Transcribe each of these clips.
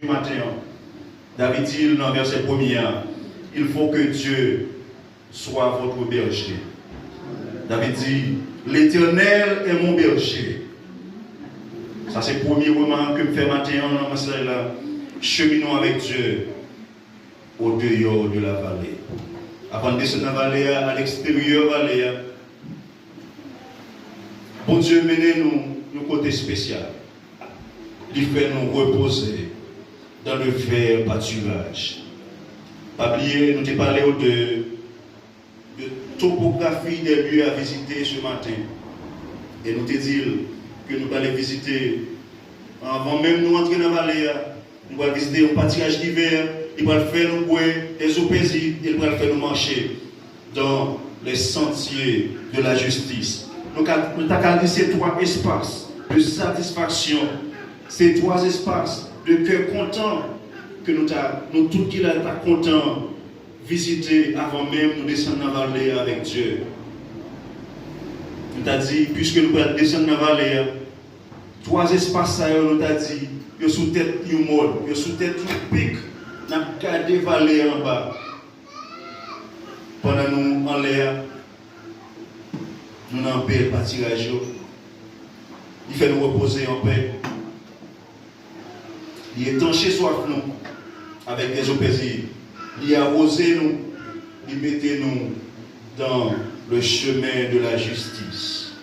matin, David dit dans le verset 1er, il faut que Dieu soit votre berger. David dit, l'Éternel est mon berger. Ça c'est le premier remarque que je fais matin dans ma salle là. Cheminons avec Dieu au dehors de la vallée. Avant de descendre dans la vallée, à l'extérieur de la vallée, bon Dieu, menez-nous au côté spécial. Il fait nous reposer dans le vert pâturage. Pas oublier, nous t'ai parlé de topographie des lieux à visiter ce matin. Et nous t'ai dit que nous allons visiter, avant même nous entrer dans la vallée, nous allons visiter un pâturage d'hiver, il va faire nous boire des eaux paisibles, il va faire nous marcher dans les sentiers de la justice. Nous avons dit ces trois espaces de satisfaction, ces trois espaces de cœur content que nous tous qui sommes contents visiter avant même nous descendre dans la vallée avec Dieu. Nous avons dit, puisque nous allons descendre dans la vallée, trois espaces, nous avons dit, ils sont sous tête du monde, ils sont sous tête du pic, nous avons gardé la vallée en bas. Pendant nous en l'air, nous avons paix le pâturage. Il fait nous reposer en paix. Il étanché soif nous avec des eaux paisibles. Il arrosé nous, il mettait nous dans le chemin de la justice.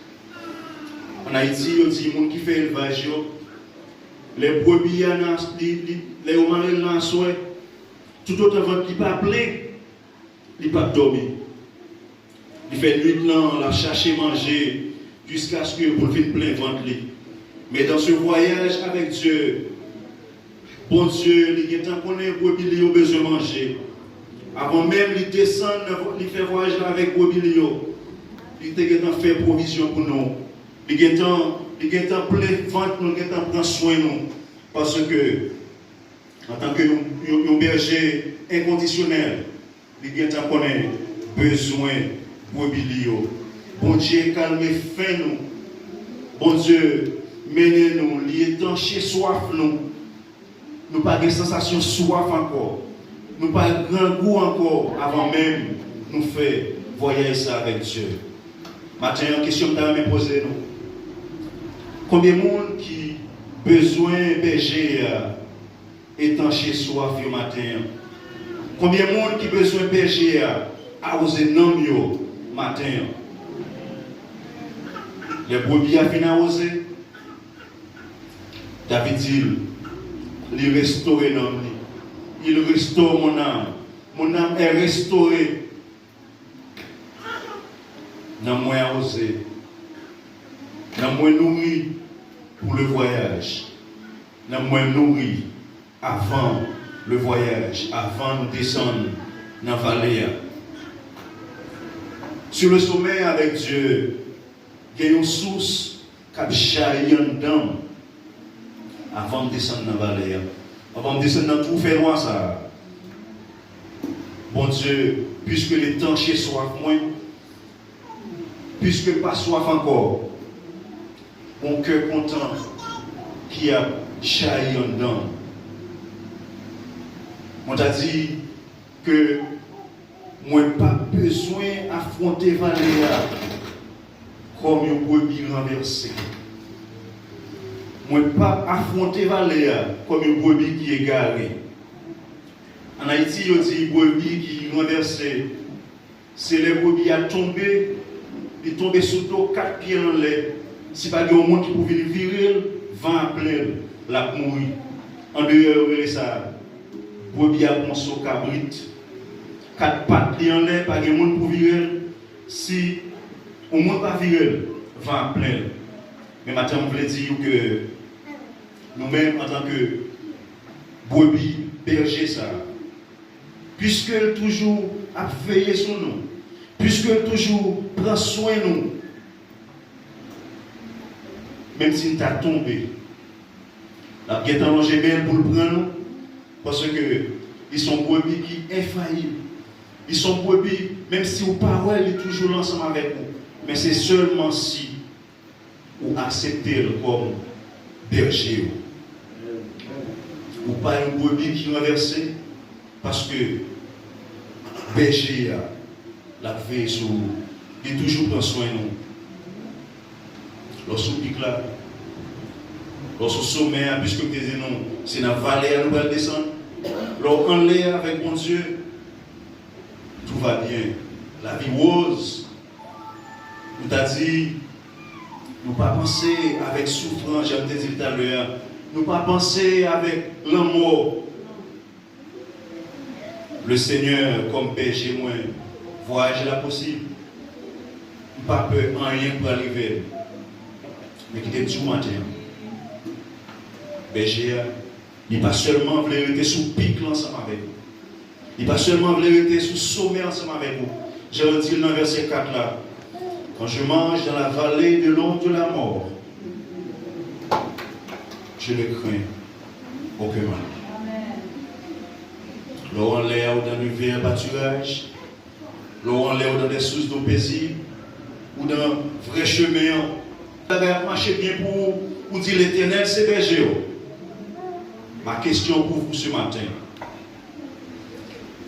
En Haïti, il y a des gens qui font élevage. Les brebis, les hommes, tout autre avant qui pas plein, il pas dormir. Il fait nuit là, la chercher manger jusqu'à ce que pour finir plein ventre. Mais dans ce voyage avec Dieu, bon Dieu, il est temps qu'on ait brebis, il a besoin de manger. Avant même il descend, il fait voyage avec brebis, il a fait provision pour nous. Il est temps plein ventre, nous il prendre soin de nous. Parce que, en tant que nous berger inconditionnel, il est temps qu'on ait besoin de brebis. Bon Dieu, calmez fin nous. Bon Dieu, menez-nous, il est temps chez soif nous. Nous n'avons pas de sensation soif encore. Nous n'avons pas de grand goût encore avant même nous faire voyager ça avec Dieu. Maintenant, une question que nous avons posée. Combien de monde qui a besoin de berger étancher soif le matin? Combien de monde qui a besoin de berger arroser non le matin? Les brebis a fini arroser. David dit, il restaure l'homme. Il restaure mon âme. Mon âme est restaurée. N'a moins arrosé. N'a moins nourri pour le voyage. N'a moins nourri avant le voyage, avant de descendre dans la vallée. Sur le sommet avec Dieu, il y a une source qui jaillit dedans avant de descendre dans la vallée. Avant de descendre dans tout fait loin ça. Bon Dieu, puisque le temps chez soif moins, puisque pas soif encore, mon cœur content qui a jailli dedans. On t'a dit que moi pas besoin d'affronter vallée comme une brebis renversée. Moi pas affronter vallée comme une brebis qui est garée. En Haïti, on dit brebis qui renversée. C'est les brebis à tomber, ils tombent sous l'eau 4 pieds en l'air. Si pas de monde qui pouvait virer, vent à plein, la mourir. En dehors de ça, brebis à bon saut cabrit, 4 pattes en l'air, pas de monde pour virer. Si au monde pas virer, vent à plein. Mais maintenant, on veut dire que nous-mêmes, en tant que brebis, berger, ça, puisqu'elle toujours a veillé sur nous, puisqu'elle toujours prend soin de nous, même si nous avons tombé, la guette en belle pour le prendre, parce que ils sont brebis qui infaillibles. Ils sont brebis, même si vos paroles sont toujours ensemble avec vous, mais c'est seulement si vous acceptez comme berger. ou pas une brebis qui renversée, parce que berger la veille sur, il toujours prend soin de nous. Lorsqu'on pique là, lorsqu'on sommet, puisque tu dis non, c'est dans la vallée à nous allons descendre. Lorsqu'on l'est avec mon Dieu, tout va bien. La vie rose. Nous t'a dit, nous pas penser avec souffrance, j'ai dit tout à l'heure. Nous pas penser avec l'amour. Le Seigneur, comme berger, moi, voyage là possible. Pas peur en rien pour arriver. Mais qui était tout matin. Berger, il n'est pas seulement voulu rester sous pic ensemble avec vous. Il n'est pas seulement voulu rester sous sommet ensemble avec vous. J'ai dit dans le verset 4 là. Quand je mange dans la vallée de l'ombre de la mort, je ne crains aucun mal. L'eau en l'air ou dans le verre pâturage, l'eau en l'air ou dans des sources d'eau paisible, ou dans un vrai chemin. Vous avez marché bien pour dire l'Éternel, c'est berger. Ma question pour vous ce matin.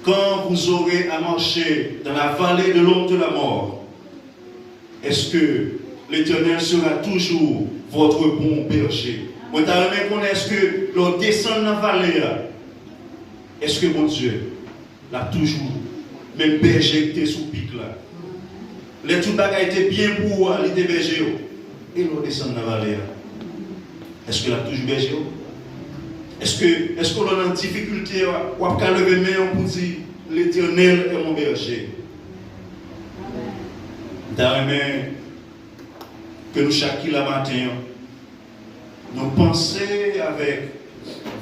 Quand vous aurez à marcher dans la vallée de l'ombre de la mort, est-ce que l'Éternel sera toujours votre bon berger? Moi, je veux est-ce que l'on descend dans la vallée, est-ce que mon Dieu l'a toujours, même berger qui était sous pic là, les tout bagages étaient bien pour les berger, et l'on descend dans la vallée, est-ce que l'a toujours berger? Est-ce qu'on a une difficulté ou à lever main pour dire l'Éternel est mon berger? D'ailleurs, que nous chaque matin, nous pensons avec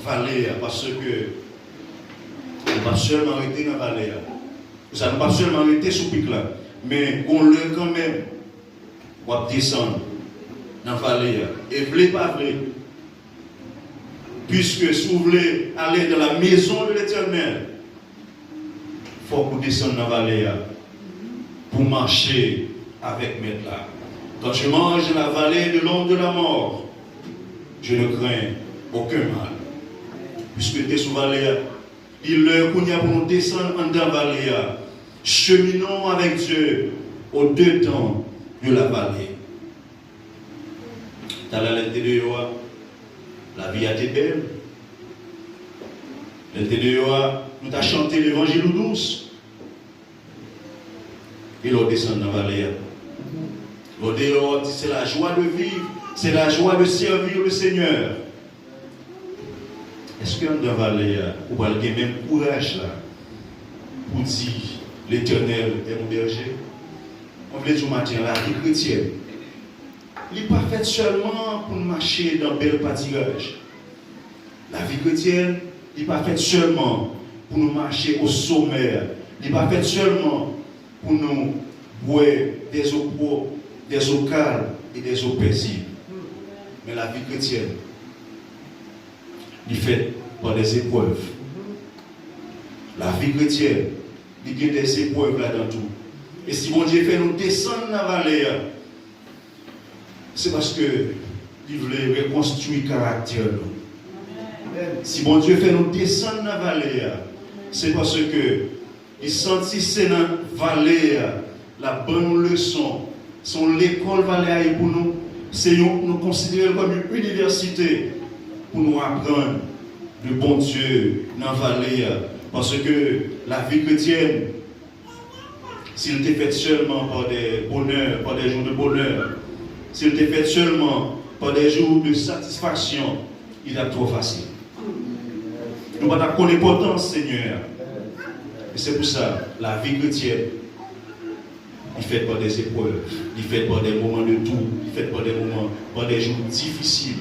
vallée, parce que nous ne pas seulement arrêter dans la vallée, nous ne pas seulement arrêter sous pic là, mais on le quand même, on va descendre dans la vallée, et vous ne pas vrai. Puisque si vous voulez aller dans la maison de l'Éternel, il faut que vous descendiez dans la vallée pour marcher avec Maître là. Quand je mange dans la vallée de l'ombre de la mort, je ne crains aucun mal. Puisque tu es sous la vallée, il est l'heure pour nous descendre dans la vallée. Cheminons avec Dieu aux deux temps de la vallée. Dans la lettre de Yoa, la vie a été belle. La lettre de Yoa, nous avons chanté l'évangile douce. Et l'on descend dans la vallée. L'on dit c'est la joie de vivre, c'est la joie de servir le Seigneur. Est-ce que dans la vallée, vous avez le même courage là pour dire l'Éternel est mon berger? On veut dire matin, la vie chrétienne, il n'est pas faite seulement pour marcher dans bel pâturage. La vie chrétienne, il n'est pas faite seulement pour nous marcher au sommet. Il n'est pas faite seulement pour nous boire des eaux propres, des eaux calmes et des eaux paisibles. Mais la vie chrétienne, il est faite par des épreuves. La vie chrétienne, il y a des épreuves là-dedans tout. Et si mon Dieu fait nous descendre dans la vallée, c'est parce que il voulait reconstruire le caractère. Si mon Dieu fait nous descendre dans la vallée, c'est parce que il sentissait dans la vallée la bonne leçon. Son l'école vallée pour nous, c'est nous considérer comme une université pour nous apprendre le bon Dieu dans la vallée. Parce que la vie chrétienne, s'il était fait seulement par des bonheurs, par des jours de bonheur, s'il était fait seulement par des jours de satisfaction, il est trop facile. Nous ne connaissons pas l'importance, Seigneur. Et c'est pour ça, la vie chrétienne, il fait par des épreuves, il fait par des moments de doute, il fait par des moments, par des jours difficiles.